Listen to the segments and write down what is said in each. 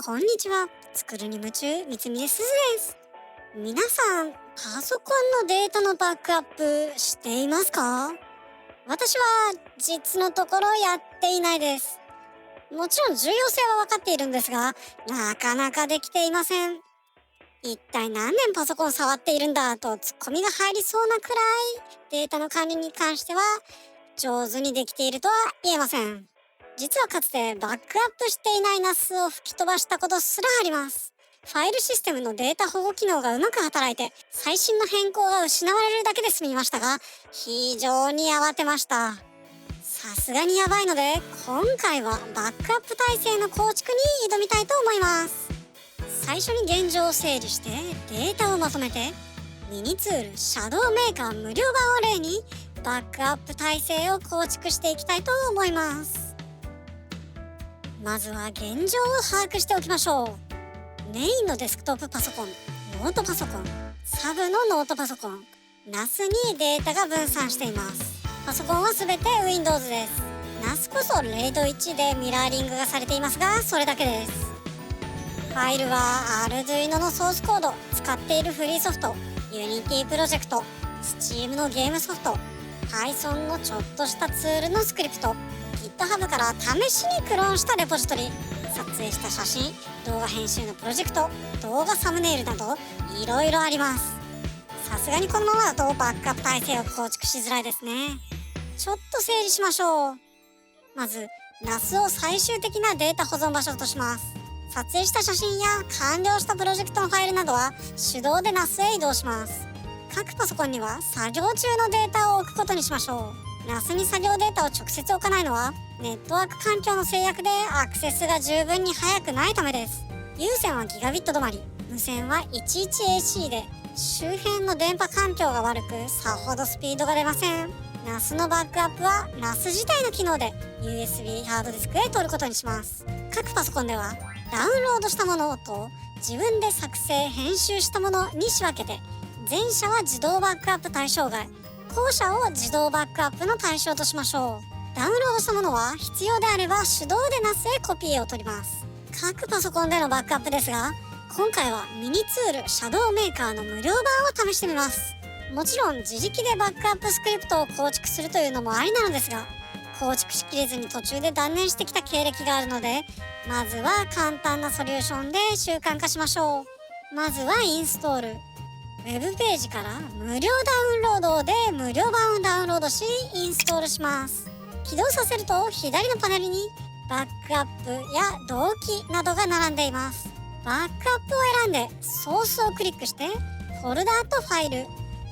こんにちは。作るに夢中、三峰すずです。皆さん、パソコンのデータのバックアップしていますか？私は実のところやっていないです。もちろん重要性は分かっているんですが、なかなかできていません。一体何年パソコン触っているんだとツッコミが入りそうなくらい、データの管理に関しては上手にできているとは言えません。実はかつてバックアップしていない NAS を吹き飛ばしたことすらあります。ファイルシステムのデータ保護機能がうまく働いて最新の変更が失われるだけで済みましたが、非常に慌てました。さすがにやばいので、今回はバックアップ体制の構築に挑みたいと思います。最初に現状を整理してデータをまとめて、ミニツールシャドウメーカー無料版を例にバックアップ体制を構築していきたいと思います。まずは現状を把握しておきましょう。メインのデスクトップパソコン、ノートパソコン、サブのノートパソコン、NAS にデータが分散しています。パソコンはすべて Windows です。NAS こそ RAID 1でミラーリングがされていますが、それだけです。ファイルは Arduino のソースコード、使っているフリーソフト、Unity プロジェクト、Steam のゲームソフト、Python のちょっとしたツールのスクリプト、GitHub から試しにクローンしたレポジトリ、撮影した写真、動画編集のプロジェクト、動画サムネイルなどいろいろあります。さすがにこのままだとバックアップ体制を構築しづらいですね。ちょっと整理しましょう。まず NAS を最終的なデータ保存場所とします。撮影した写真や完了したプロジェクトのファイルなどは手動で NAS へ移動します。各パソコンには作業中のデータを置くことにしましょう。NAS に作業データを直接置かないのはネットワーク環境の制約でアクセスが十分に速くないためです。有線はギガビット止まり、無線は 11AC で周辺の電波環境が悪くさほどスピードが出ません。NAS のバックアップは NAS 自体の機能で USB ハードディスクへ取ることにします。各パソコンではダウンロードしたものと自分で作成編集したものに仕分けて、前者は自動バックアップ対象外、後者を自動バックアップの対象としましょう。ダウンロードしたものは必要であれば手動で NAS へコピーを取ります。各パソコンでのバックアップですが、今回はミニツールシャドウメーカーの無料版を試してみます。もちろん自力でバックアップスクリプトを構築するというのもありなのですが、構築しきれずに途中で断念してきた経歴があるので、まずは簡単なソリューションで習慣化しましょう。まずはインストール。ウェブページから無料ダウンロードで無料版をダウンロードしインストールします。起動させると左のパネルにバックアップや同期などが並んでいます。バックアップを選んでソースをクリックしてフォルダーとファイル、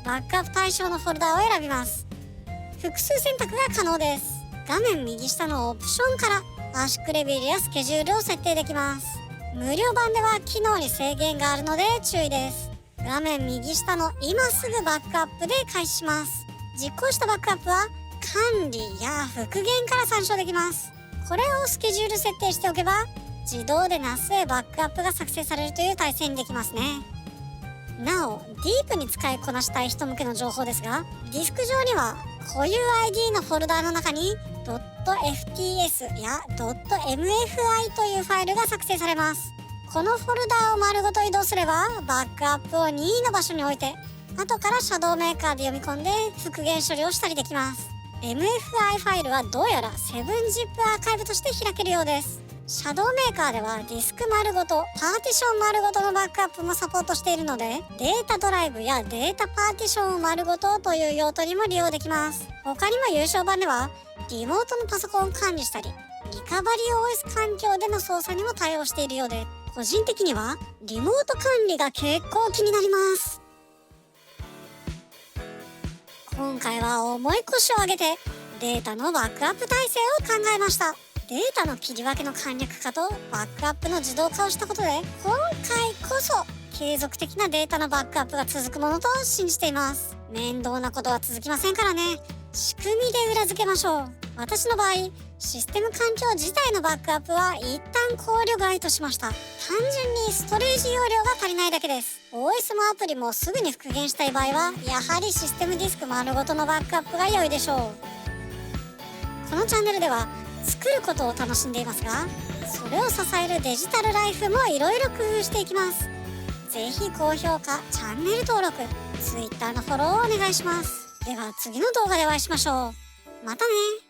バックアップ対象のフォルダーを選びます。複数選択が可能です。画面右下のオプションから圧縮レベルやスケジュールを設定できます。無料版では機能に制限があるので注意です。画面右下の今すぐバックアップで開始します。実行したバックアップは管理や復元から参照できます。これをスケジュール設定しておけば自動で NAS へバックアップが作成されるという体制にできますね。なお、ディープに使いこなしたい人向けの情報ですが、ディスク上には固有 ID のフォルダーの中に .fts や .mfi というファイルが作成されます。このフォルダーを丸ごと移動すればバックアップを任意の場所に置いて、後からシャドウメーカーで読み込んで復元処理をしたりできます。 MFI ファイルはどうやら 7ZIP アーカイブとして開けるようです。シャドウメーカーではディスク丸ごと、パーティション丸ごとのバックアップもサポートしているので、データドライブやデータパーティションを丸ごとという用途にも利用できます。他にも優勝版ではリモートのパソコンを管理したり、リカバリー OS 環境での操作にも対応しているようで、個人的にはリモート管理が結構気になります。今回は重い腰を上げてデータのバックアップ体制を考えました。データの切り分けの簡略化とバックアップの自動化をしたことで、今回こそ継続的なデータのバックアップが続くものと信じています。面倒なことは続きませんからね。仕組みで裏付けましょう。私の場合、システム環境自体のバックアップは一旦考慮外としました。単純にストレージ容量が足りないだけです。OS もアプリもすぐに復元したい場合は、やはりシステムディスク丸ごとのバックアップが良いでしょう。このチャンネルでは作ることを楽しんでいますが、それを支えるデジタルライフもいろいろ工夫していきます。ぜひ高評価、チャンネル登録、Twitter のフォローをお願いします。では次の動画でお会いしましょう。またね。